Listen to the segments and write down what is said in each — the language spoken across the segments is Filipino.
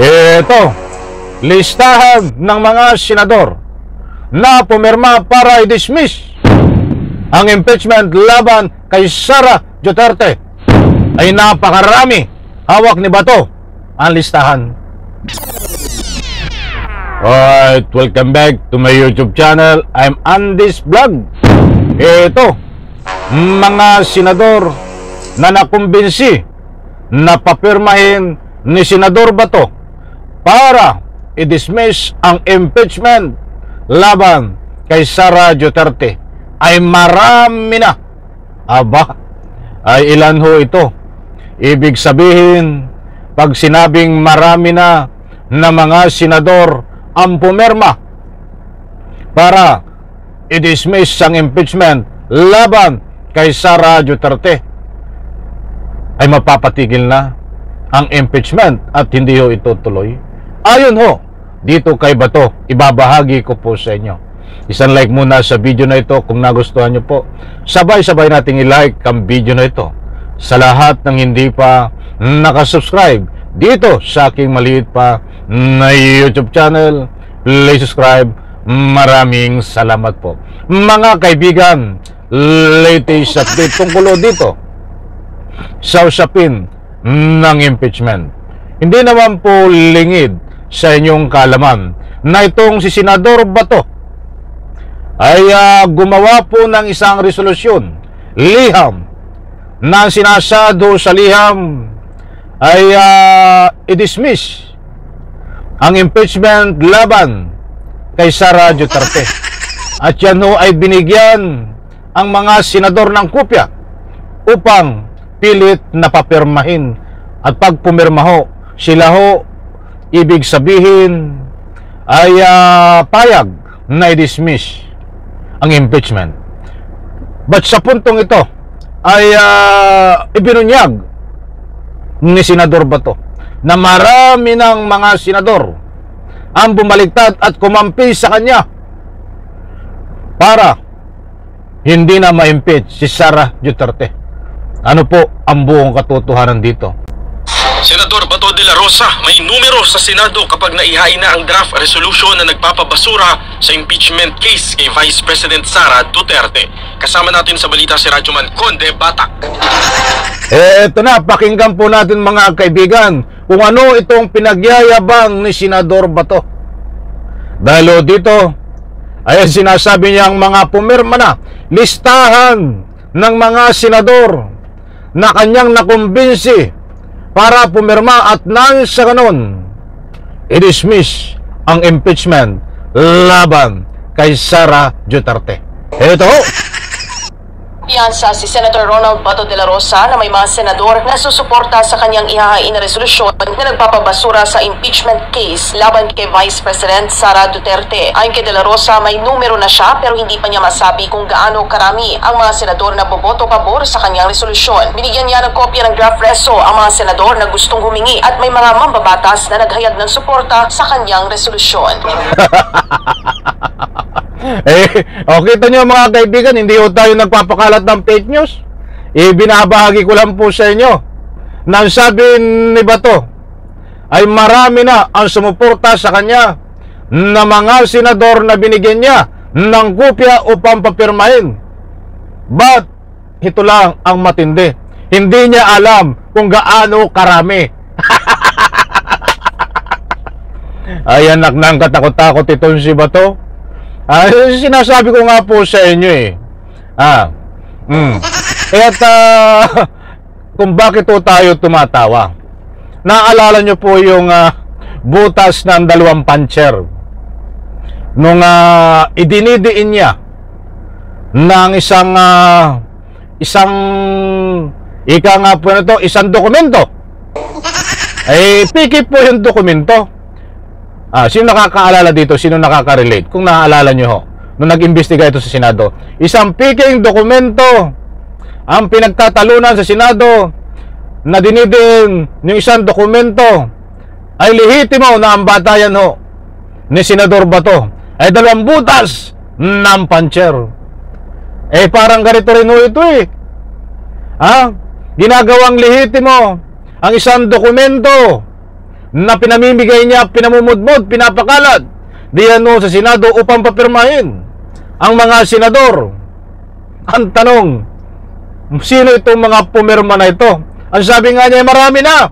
Ito, listahan ng mga senador na pumirma para i-dismiss ang impeachment laban kay Sara Duterte ay napakarami. Hawak ni Bato ang listahan. Alright, welcome back to my YouTube channel. I'm Andy's Vlog. Ito, mga senador na nakumbinsi na papirmahin ni Senador Bato para i-dismiss ang impeachment laban kay Sara Duterte ay marami na. Aba, ay ilan ho ito? Ibig sabihin, pag sinabing marami na mga senador ang pumirma para i-dismiss ang impeachment laban kay Sara Duterte, ay mapapatigil na ang impeachment at hindi ho ito tuloy. Ayon ho dito kay Bato, ibabahagi ko po sa inyo. Isang like muna sa video na ito kung nagustuhan nyo po. Sabay-sabay nating i-like ang video na ito. Sa lahat ng hindi pa nakasubscribe dito sa aking maliit pa na YouTube channel, please subscribe. Maraming salamat po. Mga kaibigan, latest update tungkol dito sa usapin ng impeachment. Hindi naman po lingid sa inyong kaalaman na itong si Senador Bato ay gumawa po ng isang resolusyon, liham, na sinasado sa liham ay i-dismiss ang impeachment laban kay Sara Duterte. At yan ho ay binigyan ang mga senador ng kopya upang pilit na papirmahin. At pag pumirma ho, sila ho, ibig sabihin ay payag na i-dismiss ang impeachment. But sa puntong ito ay ibinunyag ni Senador Bato na marami ng mga senador ang bumaliktad at kumampi sa kanya para hindi na ma-impeach si Sara Duterte. Ano po ang buong katotohanan dito? Senador Bato de la Rosa, may numero sa Senado kapag naihain na ang draft resolution na nagpapabasura sa impeachment case kay Vice President Sara Duterte. Kasama natin sa balita si Radyoman Conde Batak. Eto na, pakinggan po natin mga kaibigan kung ano itong pinagyayabang ni Senador Bato. Dahil dito ay sinasabi niyang mga pumirma na, listahan ng mga senador na kanyang nakumbinsi para pumirma at nang sa ganon i-dismiss ang impeachment laban kay Sara Duterte. Ito ho. Piyansa si Senator Ronald Bato de la Rosa na may mga senador na susuporta sa kanyang ihahain na resolusyon na nagpapabasura sa impeachment case laban kay Vice President Sara Duterte. Ayon kay de la Rosa, may numero na siya pero hindi pa niya masabi kung gaano karami ang mga senador na boboto pabor sa kanyang resolusyon. Binigyan niya ng kopya ng draft reso ang mga senador na gustong humingi at may mga mambabatas na naghayag ng suporta sa kanyang resolusyon. Kita nyo mga kaibigan, hindi ho tayo nagpapakalat ng fake news. Binabahagi ko lang po sa inyo na sabi ni Bato ay marami na ang sumuporta sa kanya na mga senador na binigyan niya ng kopya upang papirmahin. But ito lang ang matindi, hindi niya alam kung gaano karami. Ay anak ng katakot-takot itong si Bato. Sinasabi ko nga po sa inyo kung bakit po tayo tumatawa. Naalala nyo po yung butas ng dalawang puncher nung idinidiin niya ng isang dokumento. Piki po yung dokumento. Sino nakakaalala dito? Sino nakaka-relate? Kung naaalala nyo ho, nung nag-imbestiga ito sa Senado, isang piking dokumento ang pinagtatalunan sa Senado na dinidin yung isang dokumento ay lehitimo na ang batayan ho ni Senador Bato ay dalawang butas ng puncher. Parang ganito rin ho ito ginagawang lehitimo ang isang dokumento na pinamimigay niya, pinamumudmod, pinapakalat diyan sa Senado upang papirmahin ang mga senador. Ang tanong, sino itong mga pumirma na ito? Ang sabi nga niya, marami na.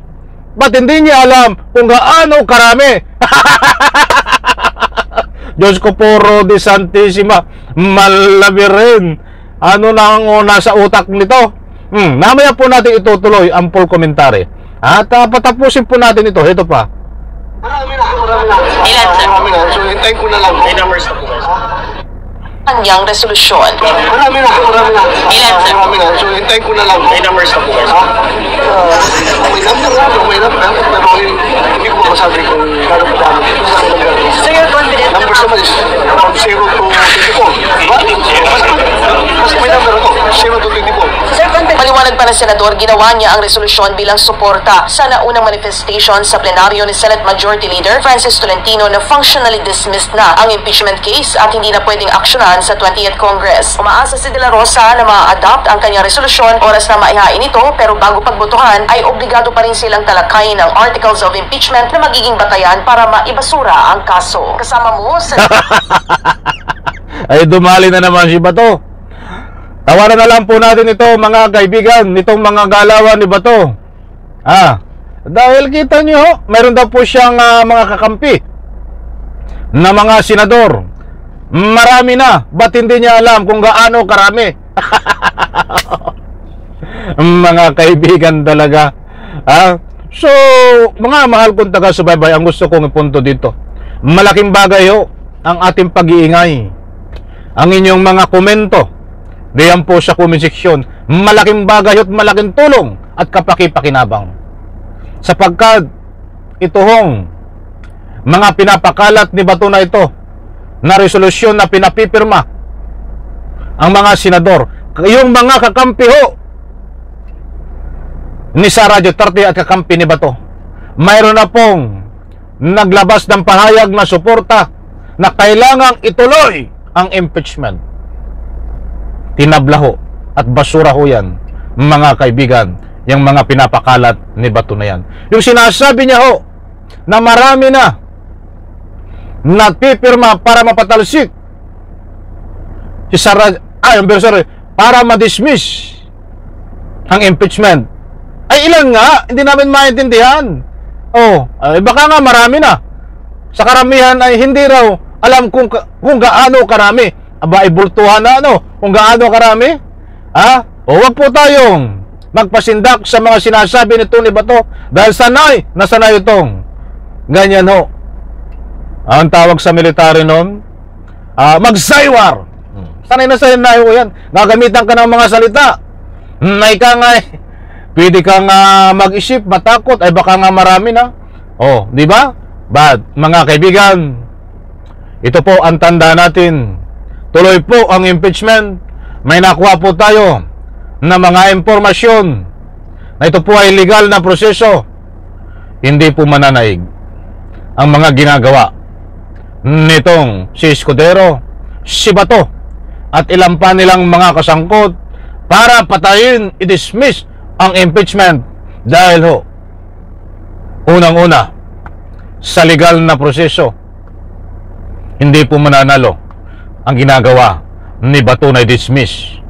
Ba't hindi niya alam kung gaano karami? Diyos ko, puro de Santissima, malabi rin. Ano na ang nasa utak nito? Mamaya po natin itutuloy ang full commentary. At patapusin po natin ito. Ito pa. Marami na. Ilan, sir? Marami na. So, hintayin ko na lang. May numbers na po guys. Kanyang resolusyon. Marami na. Ilan, sir? Marami na. So, hintayin ko na lang. May numbers na po guys. May number na. May number na. Pero hindi ko masabi kung gano'n pa dami. So you're confident Numbers naman is from 0 to 24. Diba? Kasi may number ako. 0 to 24. Maliwanag pa ng senador, ginawa niya ang resolusyon bilang suporta sa naunang manifestation sa plenaryo ni Senate Majority Leader Francis Tolentino na functionally dismissed na ang impeachment case at hindi na pwedeng aksyonan sa 20th Congress. Umaasa si De La Rosa na ma-adopt ang kanyang resolusyon oras na maihain ito, pero bago pagbotohan ay obligado pa rin silang talakayin ang articles of impeachment na magiging batayan para maibasura ang kaso. Kasama mo sa... Ay, dumali na naman si Bato. Tawaran na lang po natin ito, mga kaibigan, nitong mga galawan ni Bato. Dahil kita nyo, meron daw po siyang mga kakampi na mga senador. Marami na. Ba't hindi niya alam kung gaano karami? Mga kaibigan talaga. So, mga mahal kong taga-subaybay, ang gusto kong ipunto dito, malaking bagay ho ang ating pag-iingay. Ang inyong mga komento diyan po sa comment section, malaking bagay at malaking tulong at kapaki-pakinabang. Sapagkat ito hong mga pinapakalat ni Bato na ito na resolusyon na pinapipirma ang mga senador, yung mga kakampi ho ni Sara Duterte at kakampi ni Bato, mayroon na pong naglabas ng pahayag na suporta na kailangang ituloy ang impeachment. Tinabla at basura ho yan, mga kaibigan, yung mga pinapakalat ni Bato na yan. Yung sinasabi niya ho na marami na nagpipirma para mapatalsik si Sara, para ma-dismiss ang impeachment. Ay ilan nga, hindi namin maintindihan. Baka nga marami na. Sa karamihan ay hindi raw alam kung gaano karami. Ay bultuhan na kung gaano karami. Huwag po tayong magpasindak sa mga sinasabi nito ni Bato dahil nasanay itong ganyan ho. Ang tawag sa military noon, magsaywar. Sanay na ho yan. Gagamitan ka ng mga salita na ika nga pwede ka nga mag-isip, matakot, ay baka nga marami na. Di ba? But mga kaibigan, ito po ang tanda natin. Tuloy po ang impeachment. May nakuha po tayo na mga impormasyon na ito po ay legal na proseso. Hindi po mananaig ang mga ginagawa nitong si Escudero, si Bato at ilang pa nilang mga kasangkot para patayin, i-dismiss ang impeachment dahil ho, unang-una, sa legal na proseso, hindi po mananalo ang ginagawa ni Bato na i-dismiss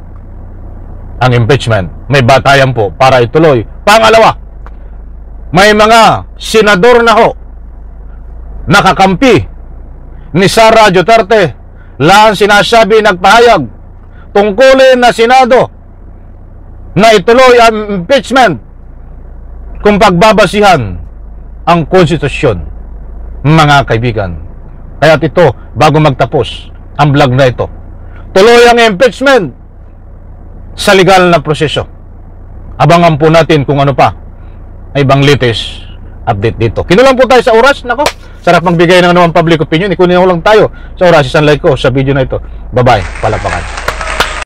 ang impeachment. May batayan po para ituloy. Pangalawa, may mga senador na ho nakakampi ni Sara Duterte lang sinasabi, nagpahayag tungkulin na Senado na ituloy ang impeachment kung pagbabasihan ang konstitusyon, mga kaibigan. Kaya't ito, bago magtapos ang vlog na ito, tuloy ang impeachment sa legal na proseso. Abangan po natin kung ano pa ay ibang latest update dito. Kinulang po tayo sa oras. Nako, sarap magbigay ng anumang public opinion. Ikunin lang tayo sa oras. Isang like ko sa video na ito. Bye-bye. Palapakan.